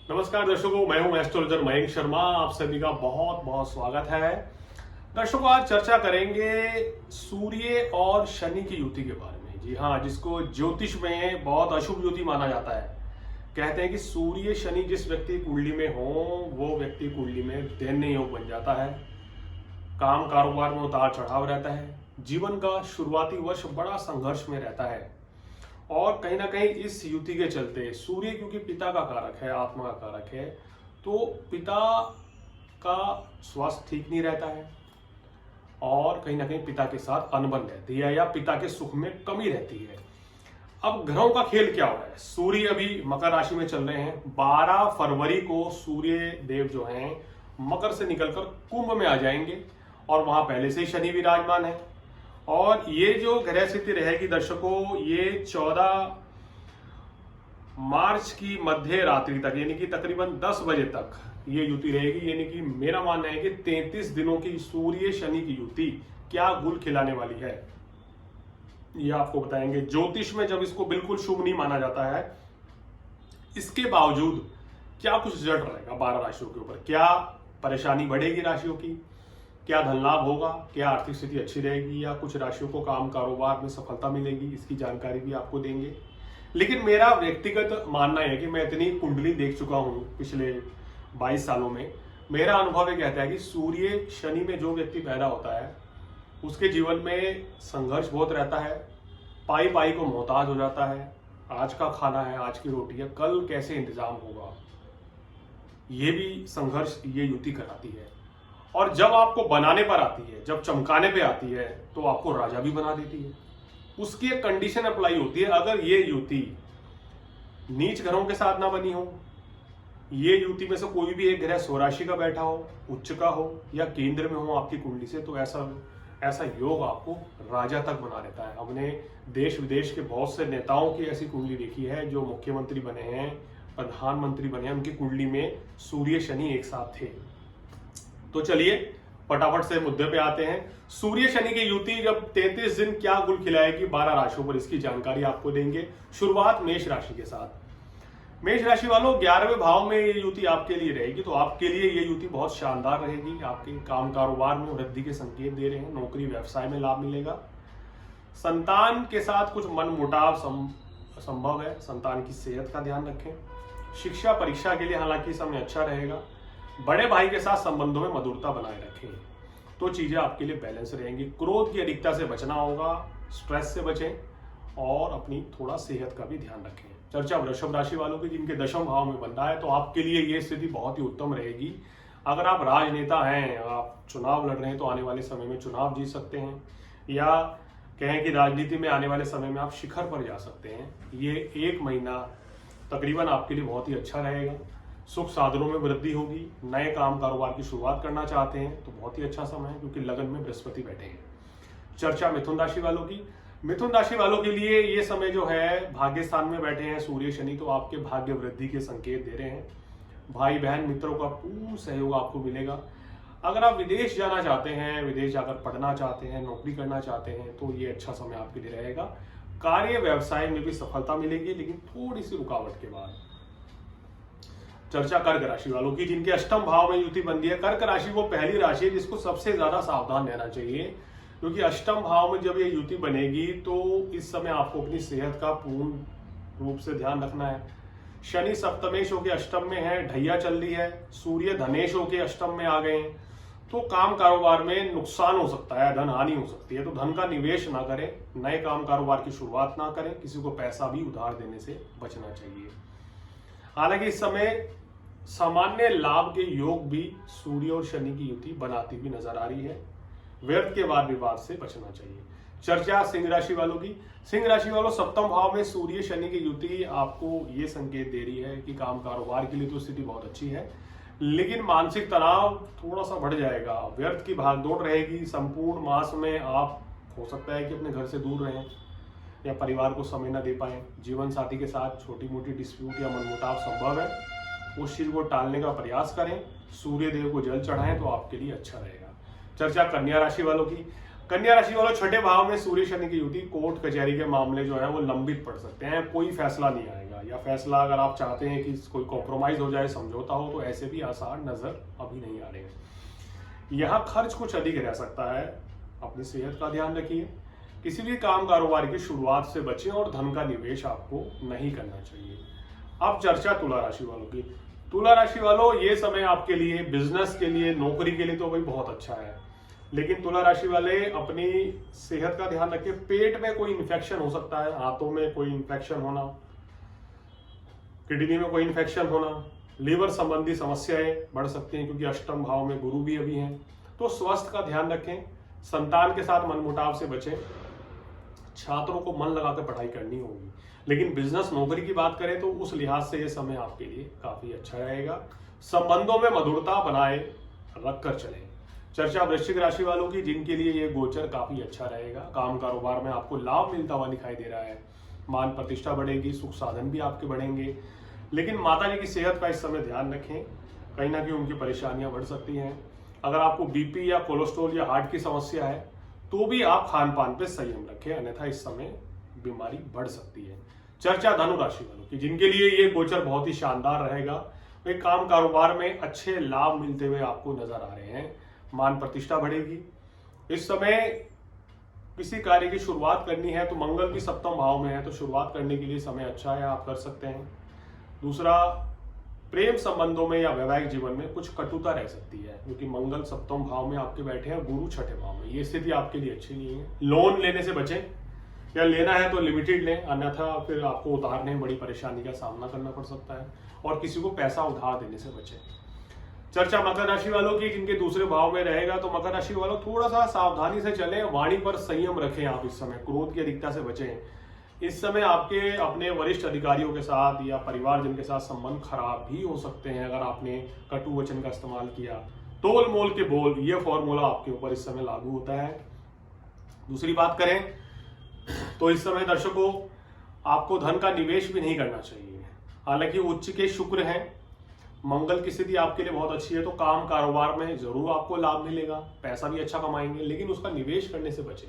नमस्कार दर्शकों, मैं हूं एस्ट्रोलॉजर मयंक शर्मा। आप सभी का बहुत बहुत स्वागत है। दर्शकों, आज चर्चा करेंगे सूर्य और शनि की युति के बारे में। जी हाँ, जिसको ज्योतिष में बहुत अशुभ युति माना जाता है। कहते हैं कि सूर्य शनि जिस व्यक्ति की कुंडली में हो वो व्यक्ति कुंडली में दैन्य योग बन जाता है। काम कारोबार में उतार चढ़ाव रहता है। जीवन का शुरुआती वर्ष बड़ा संघर्ष में रहता है। और कहीं ना कहीं इस युति के चलते सूर्य, क्योंकि पिता का कारक है, आत्मा का कारक है, तो पिता का स्वास्थ्य ठीक नहीं रहता है और कहीं ना कहीं पिता के साथ अनबन रहती है या पिता के सुख में कमी रहती है। अब ग्रहों का खेल क्या हो रहा है? सूर्य अभी मकर राशि में चल रहे हैं। 12 फरवरी को सूर्य देव जो हैं मकर से निकलकर कुंभ में आ जाएंगे और वहां पहले से ही शनि विराजमान है। और ये जो ग्रह स्थिति रहेगी दर्शकों, ये 14 मार्च की मध्य रात्रि तक, यानी कि तकरीबन 10 बजे तक ये युति रहेगी। यानी कि मेरा मानना है कि 33 दिनों की सूर्य शनि की युति क्या गुल खिलाने वाली है, ये आपको बताएंगे। ज्योतिष में जब इसको बिल्कुल शुभ नहीं माना जाता है, इसके बावजूद क्या कुछ रिजल्ट रहेगा 12 राशियों के ऊपर। क्या परेशानी बढ़ेगी राशियों की, क्या धन लाभ होगा, क्या आर्थिक स्थिति अच्छी रहेगी, या कुछ राशियों को काम कारोबार में सफलता मिलेगी, इसकी जानकारी भी आपको देंगे। लेकिन मेरा व्यक्तिगत मानना है कि मैं इतनी कुंडली देख चुका हूं पिछले 22 सालों में। मेरा अनुभव ये कहता है कि सूर्य शनि में जो व्यक्ति पैदा होता है उसके जीवन में संघर्ष बहुत रहता है। पाई पाई को मोहताज हो जाता है। आज का खाना है, आज की रोटी है, कल कैसे इंतजाम होगा, ये भी संघर्ष ये युति कराती है। और जब आपको बनाने पर आती है, जब चमकाने पे आती है, तो आपको राजा भी बना देती है। उसकी एक कंडीशन अप्लाई होती है, अगर ये युति नीच ग्रहों के साथ ना बनी हो, ये युति में से कोई भी एक ग्रह स्वराशि का बैठा हो, उच्च का हो या केंद्र में हो आपकी कुंडली से, तो ऐसा योग आपको राजा तक बना देता है। हमने देश विदेश के बहुत से नेताओं की ऐसी कुंडली देखी है जो मुख्यमंत्री बने हैं, प्रधानमंत्री बने हैं, उनकी कुंडली में सूर्य शनि एक साथ थे। तो चलिए फटाफट से मुद्दे पे आते हैं। सूर्य शनि की युति जब 33 दिन क्या गुल खिलाएगी 12 राशियों पर, इसकी जानकारी आपको देंगे। शुरुआत मेष राशि के साथ। मेष राशि वालों, 11वें भाव में ये युति आपके लिए रहेगी, तो आपके लिए ये युति बहुत शानदार रहेगी। आपके काम कारोबार में वृद्धि के संकेत दे रहे हैं। नौकरी व्यवसाय में लाभ मिलेगा। संतान के साथ कुछ मन मुटाव संभव है। संतान की सेहत का ध्यान रखें। शिक्षा परीक्षा के लिए हालांकि समय अच्छा रहेगा। बड़े भाई के साथ संबंधों में मधुरता बनाए रखें, तो चीजें आपके लिए बैलेंस रहेंगी। क्रोध की अधिकता से बचना होगा, स्ट्रेस से बचें और अपनी थोड़ा सेहत का भी ध्यान रखें। चर्चा वृषभ राशि वालों की, जिनके 10वें भाव में बन रहा है, तो आपके लिए ये स्थिति बहुत ही उत्तम रहेगी। अगर आप राजनेता हैं, आप चुनाव लड़ रहे हैं, तो आने वाले समय में चुनाव जीत सकते हैं, या कहें कि राजनीति में आने वाले समय में आप शिखर पर जा सकते हैं। ये 1 महीना तकरीबन आपके लिए बहुत ही अच्छा रहेगा। सुख साधनों में वृद्धि होगी। नए काम कारोबार की शुरुआत करना चाहते हैं तो बहुत ही अच्छा समय है, क्योंकि लगन में बृहस्पति बैठे हैं। चर्चा मिथुन राशि वालों की। मिथुन राशि वालों के लिए ये समय जो है, भाग्य स्थान में बैठे हैं सूर्य शनि, तो आपके भाग्य वृद्धि के संकेत दे रहे हैं। भाई बहन मित्रों का पूर्ण सहयोग आपको मिलेगा। अगर आप विदेश जाना चाहते हैं, विदेश जाकर पढ़ना चाहते हैं, नौकरी करना चाहते हैं, तो ये अच्छा समय आपके लिए रहेगा। कार्य व्यवसाय में भी सफलता मिलेगी, लेकिन थोड़ी सी रुकावट के बाद। चर्चा कर्क राशि वालों की, जिनके 8वें भाव में युति बनती है। कर्क राशि वो पहली राशि है जिसको सबसे ज्यादा सावधान रहना चाहिए, क्योंकि 8वें भाव में जब ये युति बनेगी तो इस समय आपको अपनी सेहत का पूर्ण रूप से ध्यान रखना है। शनि सप्तमेश होकर 8वें में है, ढैया चल रही है। सूर्य धनेश होकर 8वें में आ गए हैं, तो काम कारोबार में नुकसान हो सकता है, धन हानि हो सकती है। तो धन का निवेश ना करें, नए काम कारोबार की शुरुआत ना करें, किसी को पैसा भी उधार देने से बचना चाहिए। हालांकि इस समय सामान्य लाभ के योग भी सूर्य और शनि की युति बनाती हुई नजर आ रही है। व्यर्थ के वाद विवाद से बचना चाहिए। चर्चा सिंह राशि वालों की। सिंह राशि वालों, 7वें भाव में सूर्य शनि की युति आपको ये संकेत दे रही है कि काम कारोबार के लिए तो स्थिति बहुत अच्छी है, लेकिन मानसिक तनाव थोड़ा सा बढ़ जाएगा। व्यर्थ की भागदौड़ रहेगी। संपूर्ण मास में आप हो सकता है कि अपने घर से दूर रहें या परिवार को समय न दे पाएं। जीवन साथी के साथ छोटी मोटी डिस्प्यूट या मनमुटाव संभव है, उस चीज को टालने का प्रयास करें। सूर्य देव को जल चढ़ाएं तो आपके लिए अच्छा रहेगा। चर्चा कन्या राशि वालों की। कन्या राशि वालों, 6ठे भाव में सूर्य शनि की युति। कोर्ट कचहरी के मामले जो है वो लंबित पड़ सकते हैं, कोई फैसला नहीं आएगा। रहेगा, या फैसला अगर आप चाहते हैं कि कोई कॉम्प्रोमाइज हो जाए, समझौता हो, तो ऐसे भी आसार नजर अभी नहीं आ रहे हैं। यहाँ खर्च कुछ अधिक रह सकता है, अपनी सेहत का ध्यान रखिए। किसी भी काम कारोबार की शुरुआत से बचें और धन का निवेश आपको नहीं करना चाहिए। अब चर्चा तुला राशि वालों की। तुला राशि वालों, ये समय आपके लिए, बिजनेस के लिए, नौकरी के लिए तो भाई बहुत अच्छा है, लेकिन तुला राशि वाले अपनी सेहत का ध्यान रखें। पेट में कोई इन्फेक्शन हो सकता है, हाथों में कोई इन्फेक्शन होना, किडनी में कोई इन्फेक्शन होना, लीवर संबंधी समस्याएं बढ़ सकती हैं, क्योंकि अष्टम भाव में गुरु भी अभी हैं। तो स्वास्थ्य का ध्यान रखें, संतान के साथ मनमुटाव से बचें। छात्रों को मन लगाकर पढ़ाई करनी होगी, लेकिन बिजनेस नौकरी की बात करें तो उस लिहाज से ये समय आपके लिए काफी अच्छा रहेगा। संबंधों में मधुरता बनाए रखकर चलें। चर्चा वृश्चिक राशि वालों की, जिनके लिए ये गोचर काफी अच्छा रहेगा। काम कारोबार में आपको लाभ मिलता हुआ दिखाई दे रहा है, मान प्रतिष्ठा बढ़ेगी, सुख साधन भी आपके बढ़ेंगे। लेकिन माता जी की सेहत का इस समय ध्यान रखें, कहीं ना कहीं उनकी परेशानियां बढ़ सकती हैं। अगर आपको बीपी या कोलेस्ट्रॉल या हार्ट की समस्या है तो भी आप खान पान पे संयम रखें, अन्यथा इस समय बीमारी बढ़ सकती है। चर्चा धनु राशि वालों की, जिनके लिए ये गोचर बहुत ही शानदार रहेगा। वे काम कारोबार में अच्छे लाभ मिलते हुए आपको नजर आ रहे हैं, मान प्रतिष्ठा बढ़ेगी। इस समय किसी कार्य की शुरुआत करनी है तो मंगल भी सप्तम भाव में है, तो शुरुआत करने के लिए समय अच्छा है, आप कर सकते हैं। दूसरा, प्रेम संबंधों में या वैवाहिक जीवन में कुछ कटुता रह सकती है, क्योंकि मंगल सप्तम भाव में आपके बैठे हैं, गुरु छठे भाव में। ये स्थिति आपके लिए अच्छी नहीं है। लोन लेने से बचें, या लेना है तो लिमिटेड लें, अन्यथा फिर आपको उतारने में बड़ी परेशानी का सामना करना पड़ सकता है। और किसी को पैसा उधार देने से बचें। चर्चा मकर राशि वालों की, जिनके दूसरे भाव में रहेगा, तो मकर राशि वालों थोड़ा सा सावधानी से चलें, वाणी पर संयम रखें। आप इस समय क्रोध की अधिकता से बचें। इस समय आपके अपने वरिष्ठ अधिकारियों के साथ या परिवारजन के साथ संबंध खराब भी हो सकते हैं, अगर आपने कटु वचन का इस्तेमाल किया। तोल मोल के बोल, ये फॉर्मूला आपके ऊपर इस समय लागू होता है। दूसरी बात करें तो इस समय दर्शकों, आपको धन का निवेश भी नहीं करना चाहिए। हालांकि उच्च के शुक्र हैं, मंगल की स्थिति आपके लिए बहुत अच्छी है, तो काम कारोबार में जरूर आपको लाभ मिलेगा, पैसा भी अच्छा कमाएंगे, लेकिन उसका निवेश करने से बचें।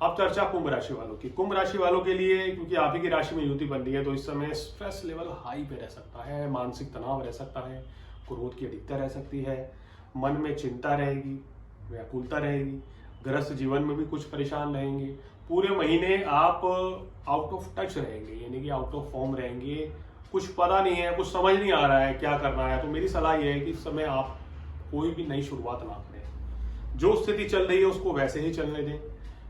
अब चर्चा कुंभ राशि वालों की। कुंभ राशि वालों के लिए, क्योंकि आप ही की राशि में युति बन रही है, तो इस समय स्ट्रेस लेवल हाई पे रह सकता है, मानसिक तनाव रह सकता है, क्रोध की अधिकता रह सकती है, मन में चिंता रहेगी, व्याकुलता रहेगी, गृहस्थ जीवन में भी कुछ परेशान रहेंगे। पूरे महीने आप आउट ऑफ टच रहेंगे, यानी कि आउट ऑफ फॉर्म रहेंगे, कुछ पता नहीं है, कुछ समझ नहीं आ रहा है क्या करना है। तो मेरी सलाह यह है कि इस समय आप कोई भी नई शुरुआत ना करें, जो स्थिति चल रही है उसको वैसे ही चलने दें।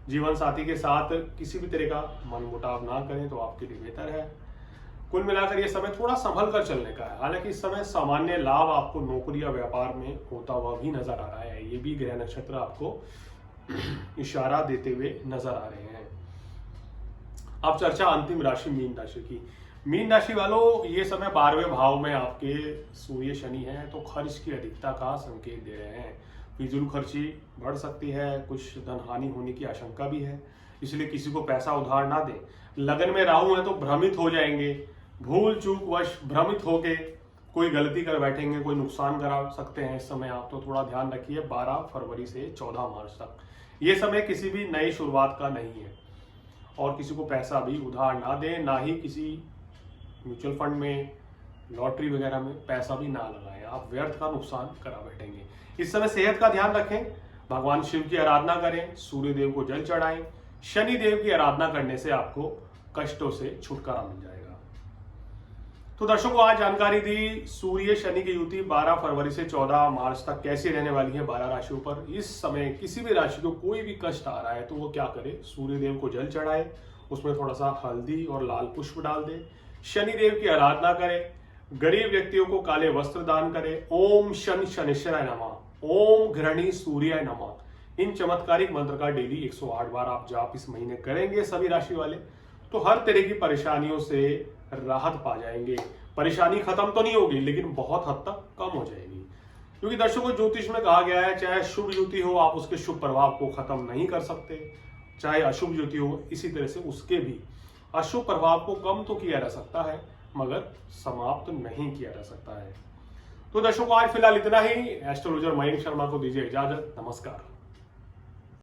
जीवन साथी के साथ किसी भी तरह का मनमुटाव ना करें तो आपके लिए बेहतर है। कुल मिलाकर ये समय थोड़ा संभल कर चलने का है। हालांकि इस समय सामान्य लाभ आपको नौकरी या व्यापार में होता हुआ भी नजर आ रहा है, ये भी ग्रह नक्षत्र आपको इशारा देते हुए नजर आ रहे हैं। अब चर्चा अंतिम राशि मीन राशि की। मीन राशि वालों, ये समय 12वें भाव में आपके सूर्य शनि है, तो खर्च की अधिकता का संकेत दे रहे हैं। फिजूल खर्ची बढ़ सकती है, कुछ धन हानि होने की आशंका भी है, इसलिए किसी को पैसा उधार ना दें। लगन में राहु है तो भ्रमित हो जाएंगे, भूल चूक वश भ्रमित होके कोई गलती कर बैठेंगे, कोई नुकसान करा सकते हैं इस समय आप, तो थोड़ा ध्यान रखिए। 12 फरवरी से 14 मार्च तक ये समय किसी भी नई शुरुआत का नहीं है। और किसी को पैसा भी उधार ना दें, ना ही किसी म्यूचुअल फंड में, लॉटरी वगैरह में पैसा भी ना लगाएं, आप व्यर्थ का नुकसान करा बैठेंगे। इस समय सेहत का ध्यान रखें, भगवान शिव की आराधना करें, सूर्य देव को जल चढ़ाएं, शनि देव की आराधना करने से आपको कष्टों से छुटकारा मिल जाएगा। तो दर्शकों, आज जानकारी दी सूर्य शनि की युति 12 फरवरी से 14 मार्च तक कैसी रहने वाली है 12 राशियों पर। इस समय किसी भी राशि को कोई भी कष्ट आ रहा है तो वो क्या करे, सूर्य देव को जल चढ़ाए, उसमें थोड़ा सा हल्दी और लाल पुष्प डाल दे, शनि देव की आराधना करें, गरीब व्यक्तियों को काले वस्त्र दान करें, ओम शन शनिश्चराय नमः, ओम घृणी सूर्याय नमः। इन चमत्कारिक मंत्र का डेली 108 बार आप जाप इस महीने करेंगे सभी राशि वाले, तो हर तरह की परेशानियों से राहत पा जाएंगे। परेशानी खत्म तो नहीं होगी, लेकिन बहुत हद तक कम हो जाएगी। क्योंकि दर्शकों, ज्योतिष में कहा गया है, चाहे शुभ युति हो आप उसके शुभ प्रभाव को खत्म नहीं कर सकते, चाहे अशुभ युति हो इसी तरह से उसके भी अशुभ प्रभाव को कम तो किया जा सकता है, मगर समाप्त नहीं किया जा सकता है। तो दर्शकों, आज फिलहाल इतना ही। एस्ट्रोलॉजर मयंक शर्मा को दीजिए इजाजत। नमस्कार।